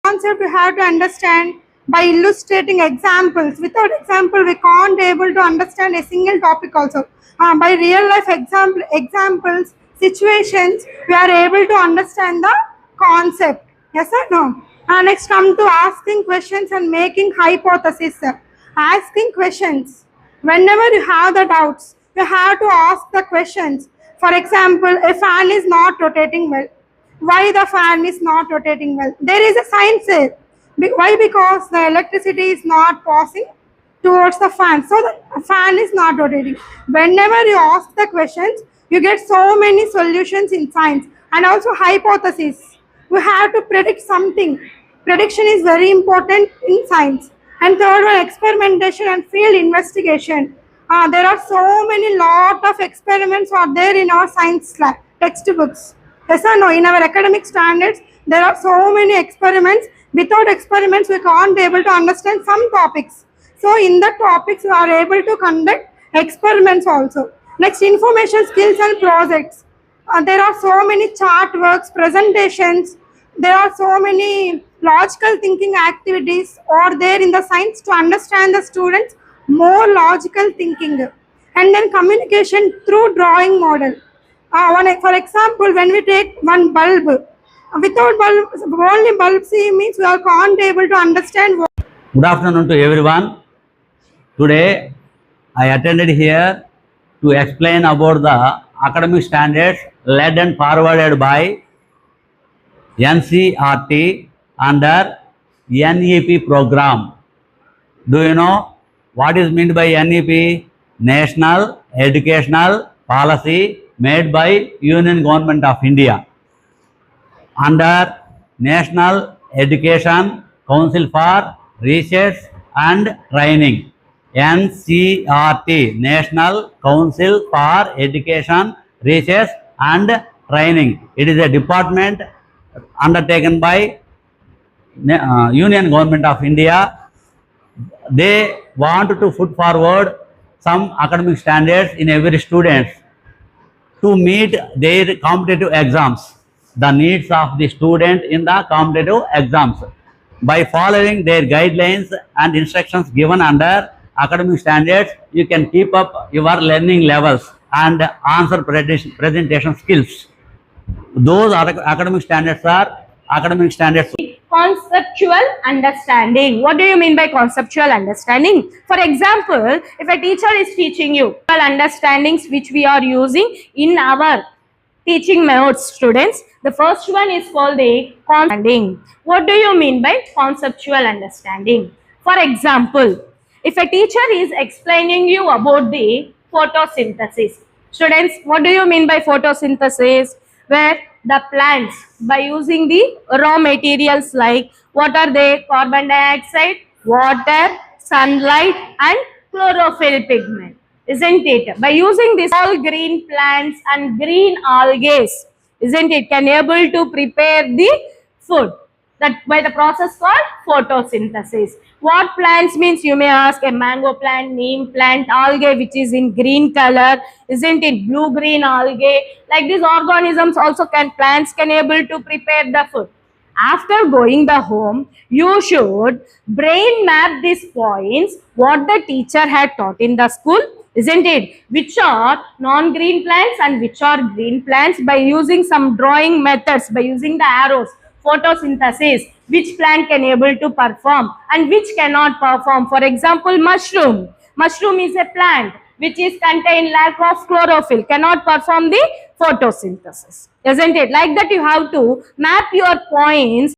concept we have to understand by illustrating examples. Without example, we can't able to understand a single topic also. By real life examples, situations, we are able to understand the concept. Yes or no? Next come to asking questions and making hypotheses. Asking questions. Whenever you have the doubts, you have to ask the questions. For example, a fan is not rotating well. Why the fan is not rotating well? There is a science there. Why? Because the electricity is not passing towards the fan. So the fan is not rotating. Whenever you ask the questions, you get so many solutions in science. And also hypothesis. We have to predict something. Prediction is very important in science. And third one, experimentation and field investigation. There are so many lot of experiments are there in our science textbooks. Yes or no? In our academic standards, there are so many experiments. Without experiments, we can't be able to understand some topics. So in the topics, we are able to conduct experiments also. Next, information skills and projects. There are so many chart works, presentations. There are so many logical thinking activities are there in the science to understand the students more logical thinking. And then communication through drawing model. For example, when we take one bulb, without bulb, only bulb see means we are can't able to understand. Good afternoon to everyone. Today I attended here to explain about the academic standards led and forwarded by NCERT under NEP program. Do you know what is meant by NEP? National Educational Policy made by Union Government of India. Under National Education Council for Research and Training. NCERT, National Council for Education, Research and Training. It is a department undertaken by Union Government of India. They want to put forward some academic standards in every student to meet their competitive exams, the needs of the student in the competitive exams. By following their guidelines and instructions given under academic standards, you can keep up your learning levels and answer presentation skills. Those academic standards are academic standards. Conceptual understanding. What do you mean by conceptual understanding? For example, if a teacher is teaching you understandings which we are using in our teaching methods, students, the first one is called the understanding. What do you mean by conceptual understanding? For example, if a teacher is explaining you about the photosynthesis, students, what do you mean by photosynthesis? Where the plants, by using the raw materials like what are they? Carbon dioxide, water, sunlight and chlorophyll pigment, isn't it? By using this all green plants and green algae, isn't it, can able to prepare the food, that by the process called photosynthesis. What plants means, you may ask? A mango plant, neem plant, algae which is in green color, isn't it, blue green algae. Like these organisms also plants can able to prepare the food. After going the home, you should brain map these points what the teacher had taught in the school, isn't it, which are non-green plants and which are green plants, by using some drawing methods, by using the arrows. Photosynthesis, which plant can able to perform and which cannot perform. For example, mushroom. Mushroom is a plant which is contain lack of chlorophyll, cannot perform the photosynthesis, isn't it? Like that you have to map your points